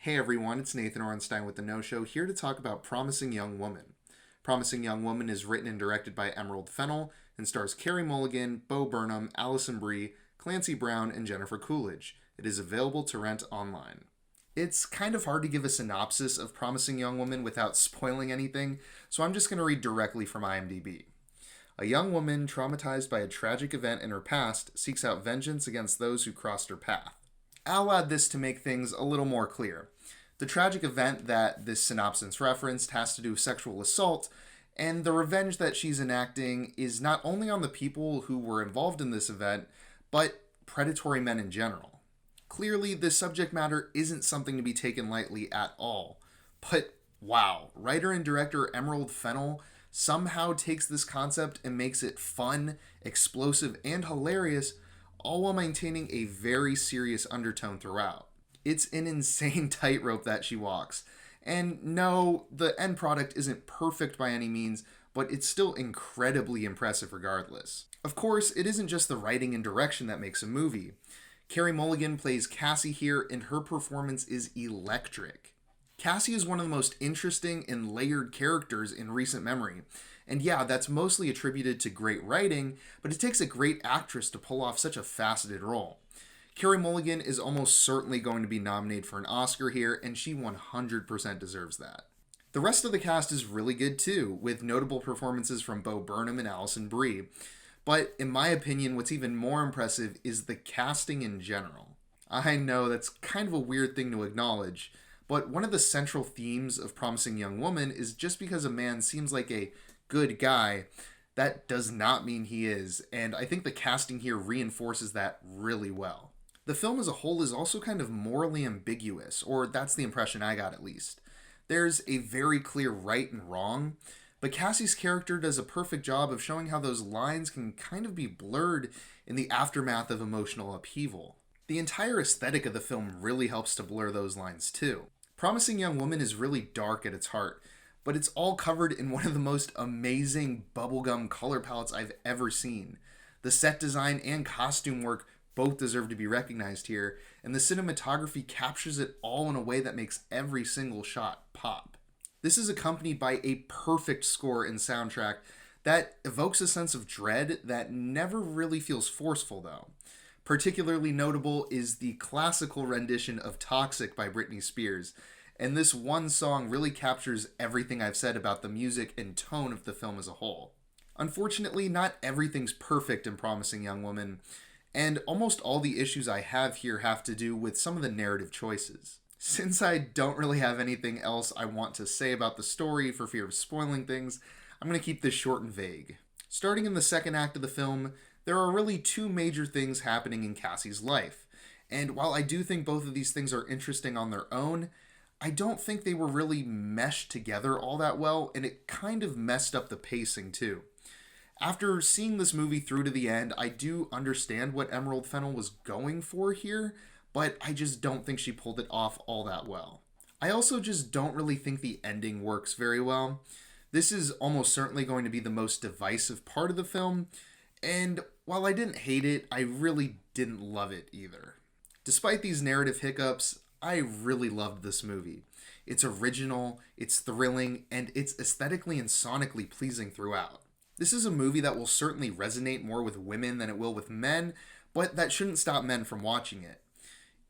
Hey everyone, it's Nathan Orenstein with The No Show, here to talk about Promising Young Woman. Promising Young Woman is written and directed by Fennell and stars Carey Mulligan, Burnham, Allison Brie, Clancy Brown, and Jennifer Coolidge. It is available to rent online. It's kind of hard to give a synopsis of Promising Young Woman without spoiling anything, so I'm just going to read directly from IMDb. A young woman traumatized by a tragic event in her past seeks out vengeance against those who crossed her path. I'll add this to make things a little more clear. The tragic event that this synopsis referenced has to do with sexual assault, and the revenge that she's enacting is not only on the people who were involved in this event, but predatory men in general. Clearly, this subject matter isn't something to be taken lightly at all. But wow, writer and director Fennell somehow takes this concept and makes it fun, explosive, and hilarious, all while maintaining a very serious undertone throughout. It's an insane tightrope that she walks. And no, the end product isn't perfect by any means, but it's still incredibly impressive regardless. Of course, it isn't just the writing and direction that makes a movie. Carey Mulligan plays Cassie here, and her performance is electric. Cassie is one of the most interesting and layered characters in recent memory. And yeah, that's mostly attributed to great writing, but it takes a great actress to pull off such a faceted role. Carey Mulligan is almost certainly going to be nominated for an Oscar here, and she 100% deserves that. The rest of the cast is really good too, with notable performances from Burnham and Allison Brie. But in my opinion, what's even more impressive is the casting in general. I know that's kind of a weird thing to acknowledge, but one of the central themes of Promising Young Woman is just because a man seems like a good guy, that does not mean he is, and I think the casting here reinforces that really well. The film as a whole is also kind of morally ambiguous, or that's the impression I got at least. There's a very clear right and wrong, but Cassie's character does a perfect job of showing how those lines can kind of be blurred in the aftermath of emotional upheaval. The entire aesthetic of the film really helps to blur those lines too. Promising Young Woman is really dark at its heart, but it's all covered in one of the most amazing bubblegum color palettes I've ever seen. The set design and costume work both deserve to be recognized here, and the cinematography captures it all in a way that makes every single shot pop. This is accompanied by a perfect score and soundtrack that evokes a sense of dread that never really feels forceful though. Particularly notable is the classical rendition of Toxic by Britney Spears, and this one song really captures everything I've said about the music and tone of the film as a whole. Unfortunately, not everything's perfect in Promising Young Woman, and almost all the issues I have here have to do with some of the narrative choices. Since I don't really have anything else I want to say about the story for fear of spoiling things, I'm going to keep this short and vague. Starting in the second act of the film, there are really two major things happening in Cassie's life, and while I do think both of these things are interesting on their own, I don't think they were really meshed together all that well, and it kind of messed up the pacing too. After seeing this movie through to the end, I do understand what Fennell was going for here, but I just don't think she pulled it off all that well. I also just don't really think the ending works very well. This is almost certainly going to be the most divisive part of the film, and while I didn't hate it, I really didn't love it either. Despite these narrative hiccups, I really loved this movie. It's original, it's thrilling, and it's aesthetically and sonically pleasing throughout. This is a movie that will certainly resonate more with women than it will with men, but that shouldn't stop men from watching it.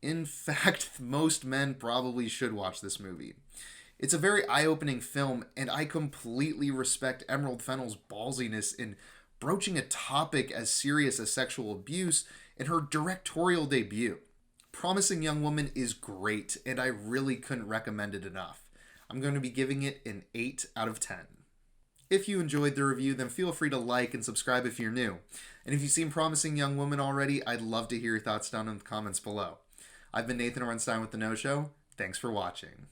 In fact, most men probably should watch this movie. It's a very eye-opening film, and I completely respect Fennell's ballsiness in broaching a topic as serious as sexual abuse in her directorial debut. Promising Young Woman is great, and I really couldn't recommend it enough. I'm going to be giving it an 8 out of 10. If you enjoyed the review, then feel free to like and subscribe if you're new. And if you've seen Promising Young Woman already, I'd love to hear your thoughts down in the comments below. I've been Nathan Orenstein with The No Show. Thanks for watching.